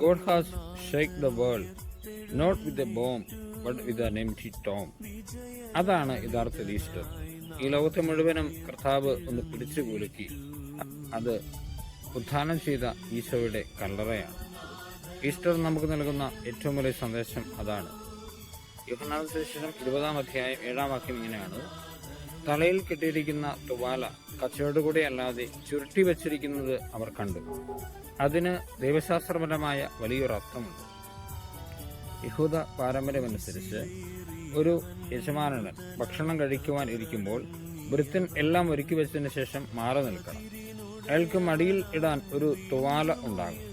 God has shaken the world, not with a bomb, but with an empty tomb. അതാണ് യഥാർത്ഥ Easter. ഈ ലോകത്തെ മുഴുവനും കർത്താവ് ഒന്ന് പിടിച്ചു കുലുക്കി. അത് ഉത്ഥാനം ചെയ്ത ഈശോയുടെ കല്ലറയാണ്. ഈസ്റ്റർ നമുക്ക് നൽകുന്ന ഏറ്റവും വലിയ സന്ദേശം അതാണ്. യോഹന്നാന്റെ സുവിശേഷം 20-ാം അധ്യായം 7-ാം വാക്യം ഇങ്ങനെയാണ്: തലയിൽ കെട്ടിയിരിക്കുന്ന തുവാല കച്ചയോടുകൂടി അല്ലാതെ ചുരുട്ടി വച്ചിരിക്കുന്നത് അവർ കണ്ടു. അതിന് ദൈവശാസ്ത്രപരമായ വലിയൊരു അർത്ഥമുണ്ട്. യഹൂദ പാരമ്പര്യമനുസരിച്ച് ഒരു യജമാനൻ ഭക്ഷണം കഴിക്കുവാൻ ഇരിക്കുമ്പോൾ ഭൃത്യൻ എല്ലാം ഒരുക്കി വെച്ചതിന് ശേഷം മാറി നിൽക്കണം. അയാൾക്ക് മടിയിൽ ഇടാൻ ഒരു തുവാല ഉണ്ടാകും.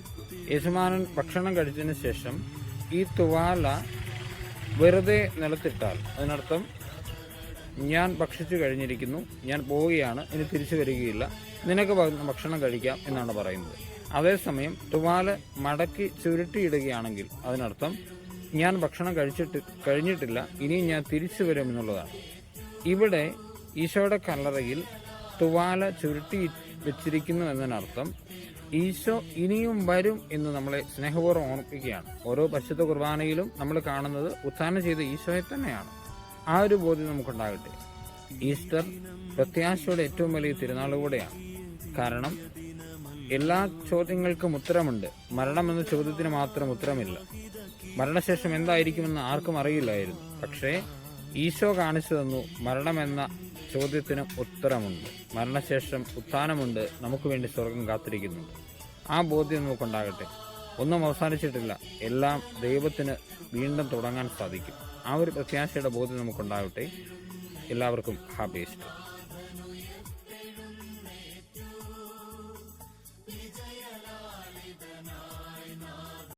യജമാനൻ ഭക്ഷണം കഴിച്ചതിന് ശേഷം ഈ തുവാല വെറുതെ നിലത്തിട്ടാൽ അതിനർത്ഥം ഞാൻ ഭക്ഷിച്ചു കഴിഞ്ഞിരിക്കുന്നു, ഞാൻ പോവുകയാണ്, ഇനി തിരിച്ചു വരികയില്ല, നിനക്ക് ഭക്ഷണം കഴിക്കാം എന്നാണ് പറയുന്നത്. അതേസമയം തുവാല മടക്കി ചുരുട്ടിയിടുകയാണെങ്കിൽ അതിനർത്ഥം ഞാൻ ഭക്ഷണം കഴിഞ്ഞിട്ടില്ല, ഇനിയും ഞാൻ തിരിച്ചു വരും എന്നുള്ളതാണ്. ഇവിടെ ഈശോയുടെ കല്ലറയിൽ തുവാല ചുരുട്ടി വെച്ചിരിക്കുന്നു എന്നതിനർത്ഥം ഈശോ ഇനിയും വരും എന്ന് നമ്മളെ സ്നേഹപൂർവ്വം ഓർമ്മിപ്പിക്കുകയാണ്. ഓരോ പരിശുദ്ധ കുർബാനയിലും നമ്മൾ കാണുന്നത് ഉത്ഥാനം ചെയ്ത ഈശോയെ തന്നെയാണ്. ആ ഒരു ബോധ്യം നമുക്കുണ്ടാകട്ടെ. ഈസ്റ്റർ പ്രത്യാശയുടെ ഏറ്റവും വലിയ തിരുനാൾ കൂടെയാണ്. കാരണം എല്ലാ ചോദ്യങ്ങൾക്കും ഉത്തരമുണ്ട്. മരണം എന്ന ചോദ്യത്തിന് മാത്രം ഉത്തരമില്ല. മരണശേഷം എന്തായിരിക്കുമെന്ന് ആർക്കും അറിയില്ലായിരുന്നു. പക്ഷേ ഈശോ കാണിച്ചു തന്നു, മരണമെന്ന ചോദ്യത്തിന് ഉത്തരമുണ്ട്, മരണശേഷം ഉത്ഥാനമുണ്ട്, നമുക്ക് വേണ്ടി സ്വർഗം കാത്തിരിക്കുന്നുണ്ട്. ആ ബോധ്യം നമുക്കുണ്ടാകട്ടെ. ഒന്നും അവസാനിച്ചിട്ടില്ല, എല്ലാം ദൈവത്തിന് വീണ്ടും തുടങ്ങാൻ സാധിക്കും. ആ ഒരു പ്രത്യാശയുടെ ബോധ്യം നമുക്കുണ്ടാകട്ടെ. എല്ലാവർക്കും ഹാപ്പി ഈസ്റ്റർ.